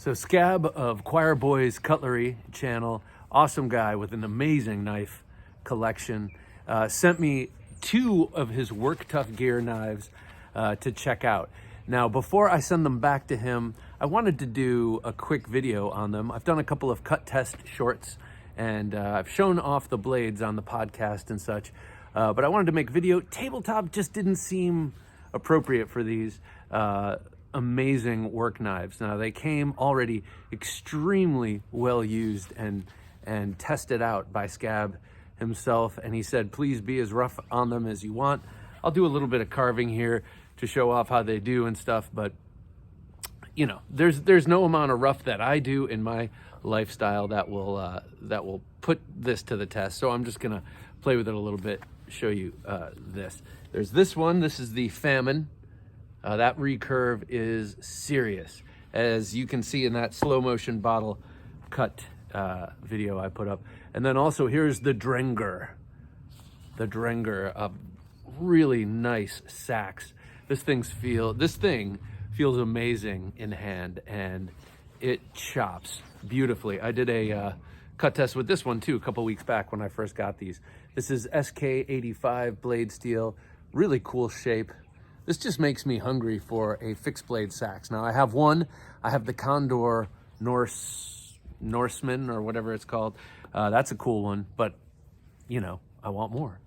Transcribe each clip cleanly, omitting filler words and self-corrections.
So Scab of Choir Boys Cutlery channel, awesome guy with an amazing knife collection, sent me 2 of his Work Tuff Gear knives to check out. Now, before I send them back to him, I wanted to do a quick video on them. I've done a couple of cut test shorts, and I've shown off the blades on the podcast and such, but I wanted to make video. Tabletop just didn't seem appropriate for these amazing work knives. Now, they came already extremely well used and tested out by Scab himself, and he said, please be as rough on them as you want. I'll do a little bit of carving here to show off how they do and stuff, but you know, there's no amount of rough that I do in my lifestyle that will put this to the test. So I'm just gonna play with it a little bit, show you this. There's this one. This is the Famine. That recurve is serious, as you can see in that slow motion bottle cut video I put up. And then also here's the Drenger. The Drenger of really nice sacks. This thing feels amazing in hand, and it chops beautifully. I did a cut test with this one too a couple weeks back when I first got these. This is SK85 blade steel, really cool shape. This just makes me hungry for a fixed blade sax. Now I have one. I have the Condor Norseman or whatever it's called. That's a cool one, but you know, I want more.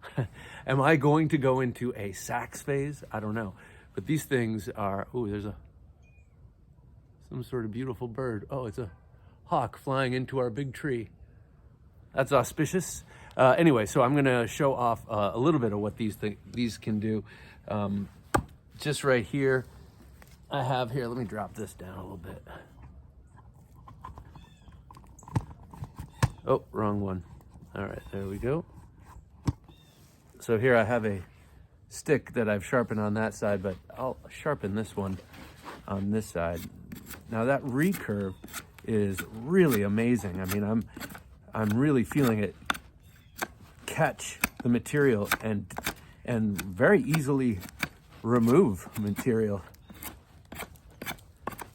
Am I going to go into a sax phase? I don't know. But these things are, ooh, there's some sort of beautiful bird. Oh, it's a hawk flying into our big tree. That's auspicious. Anyway, so I'm gonna show off a little bit of what these can do. Just right here, I have here, let me drop this down a little bit. Oh, wrong one. All right, there we go. So here I have a stick that I've sharpened on that side, but I'll sharpen this one on this side. Now that recurve is really amazing. I mean, I'm really feeling it catch the material and very easily remove material.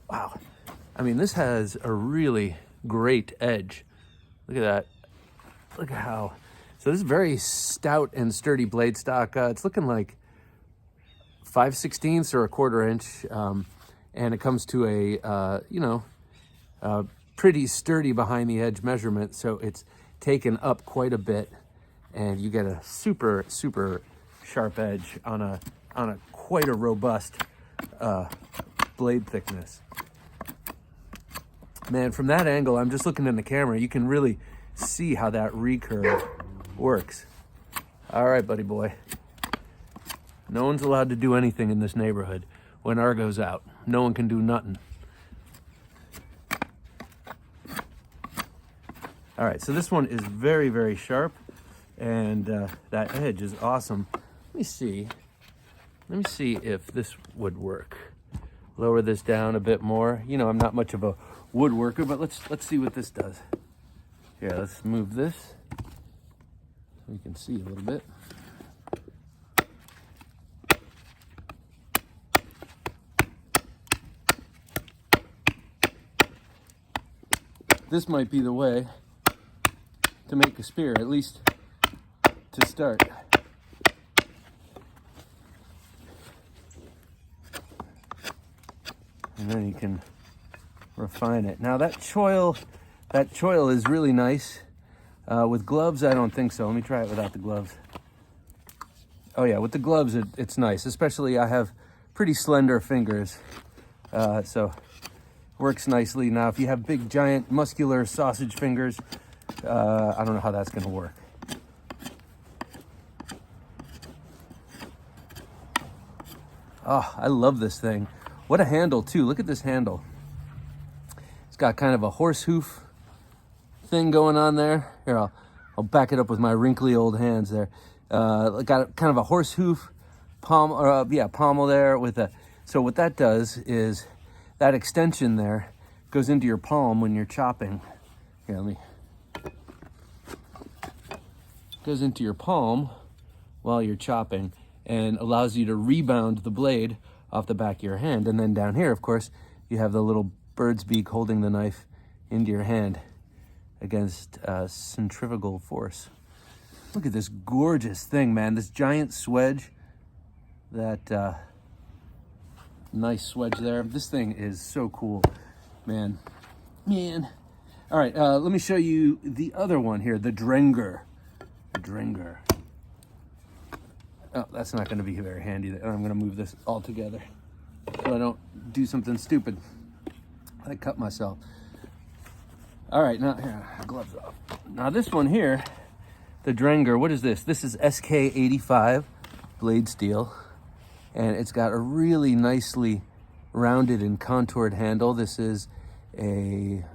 Wow. I mean, this has a really great edge. Look at that. Look at how. So this is very stout and sturdy blade stock. It's looking like 5/16 or a 1/4 inch. And it comes to a, pretty sturdy behind the edge measurement. So it's taken up quite a bit, and you get a super, super sharp edge on a quite a robust blade thickness. Man, from that angle, I'm just looking in the camera, you can really see how that recurve works. All right, buddy boy. No one's allowed to do anything in this neighborhood when Argo's out. No one can do nothing. All right, so this one is very, very sharp, and that edge is awesome. Let me see if this would work. Lower this down a bit more. You know, I'm not much of a woodworker, but let's see what this does. Here, let's move this so you can see a little bit. This might be the way to make a spear, at least to start. And then you can refine it. Now that choil is really nice. With gloves, I don't think so. Let me try it without the gloves. Oh yeah, with the gloves, it's nice. Especially I have pretty slender fingers, so works nicely. Now, if you have big, giant, muscular sausage fingers, I don't know how that's gonna work. Oh, I love this thing. What a handle too. Look at this handle. It's got kind of a horse hoof thing going on there. Here, I'll back it up with my wrinkly old hands there. Got kind of a horse hoof pommel there with a, so what that does is that extension there goes into your palm when you're chopping. Here, goes into your palm while you're chopping and allows you to rebound the blade off the back of your hand. And then down here, of course, you have the little bird's beak holding the knife into your hand against centrifugal force. Look at this gorgeous thing, man. This giant swedge, that nice swedge there. This thing is so cool, man. All right, let me show you the other one here, the Drenger. Drenger. Oh, that's not going to be very handy. I'm going to move this all together so I don't do something stupid. I cut myself. All right, now here, gloves off. Now this one here, the Drenger, what is this? This is SK85 blade steel, and it's got a really nicely rounded and contoured handle. This is a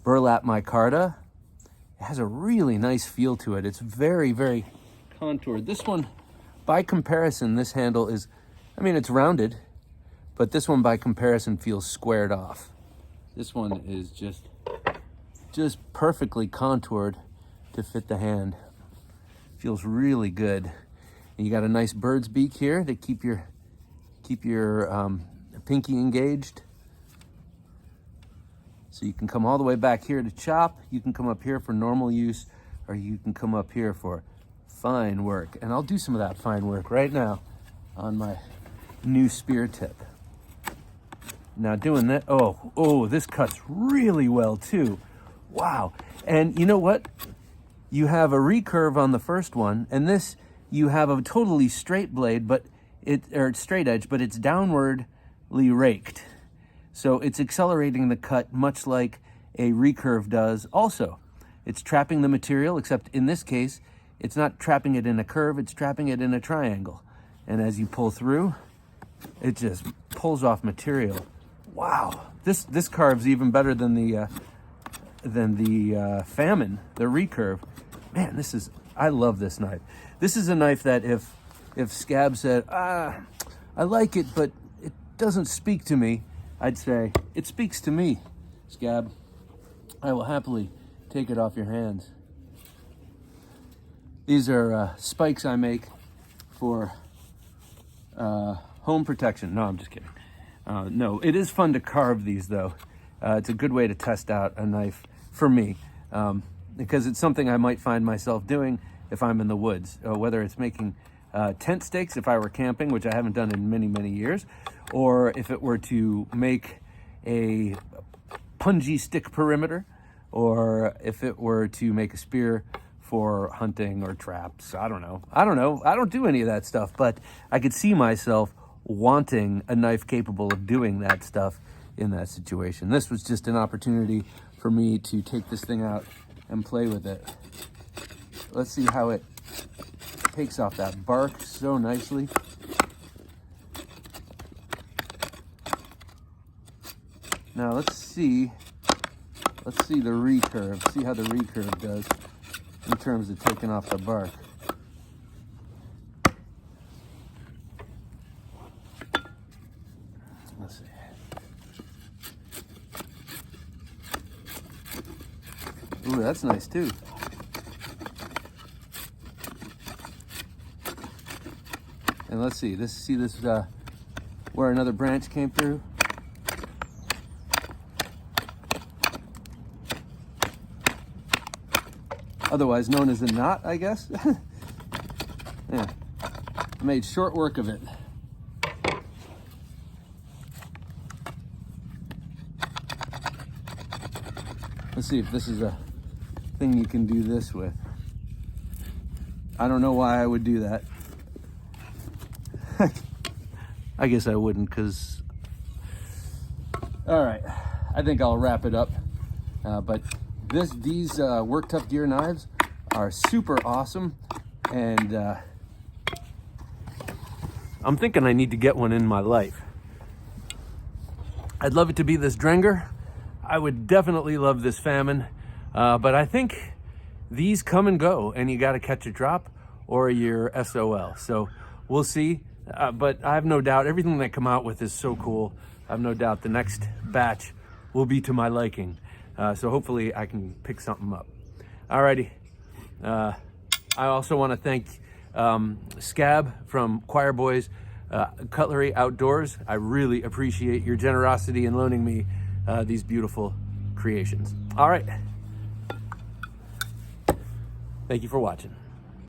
burlap micarta. It has a really nice feel to it. It's very, very contoured. This one, by comparison, this handle is, I mean, it's rounded, but this one by comparison feels squared off. This one is just perfectly contoured to fit the hand. Feels really good. And you got a nice bird's beak here to keep your pinky engaged. So you can come all the way back here to chop. You can come up here for normal use, or you can come up here for fine work. And I'll do some of that fine work right now on my new spear tip. Now doing that, oh, this cuts really well too. Wow. And you know what? You have a recurve on the first one, and this, you have a totally straight blade, or straight edge, but it's downwardly raked. So it's accelerating the cut much like a recurve does also. It's trapping the material, except in this case, it's not trapping it in a curve, it's trapping it in a triangle. And as you pull through, it just pulls off material. Wow, this carves even better than the Famine, the recurve. Man, I love this knife. This is a knife that if Scab said, I like it, but it doesn't speak to me, I'd say, it speaks to me, Scab. I will happily take it off your hands. These are spikes I make for home protection. No, I'm just kidding. No, it is fun to carve these, though. It's a good way to test out a knife for me, because it's something I might find myself doing if I'm in the woods, whether it's making tent stakes if I were camping, which I haven't done in many, many years, or if it were to make a punji stick perimeter, or if it were to make a spear for hunting or traps. I don't know. I don't do any of that stuff, but I could see myself wanting a knife capable of doing that stuff in that situation. This was just an opportunity for me to take this thing out and play with it. Let's see how it takes off that bark so nicely. Now let's see the recurve, see how the recurve does in terms of taking off the bark. Let's see. Ooh, that's nice too. And let's see this where another branch came through. Otherwise known as a knot, I guess. Yeah, I made short work of it. Let's see if this is a thing you can do this with. I don't know why I would do that. I guess I wouldn't, because... All right, I think I'll wrap it up. But these Work Tuff Gear knives are super awesome, and I'm thinking I need to get one in my life. I'd love it to be this Drenger. I would definitely love this Famine, but I think these come and go, and you got to catch a drop or you're SOL. So we'll see, but I have no doubt everything they come out with is so cool. I have no doubt the next batch will be to my liking. So hopefully I can pick something up. Alrighty. I also want to thank Scab from Choir Boys cutlery outdoors. I really appreciate your generosity in loaning me these beautiful creations. All right. Thank you for watching.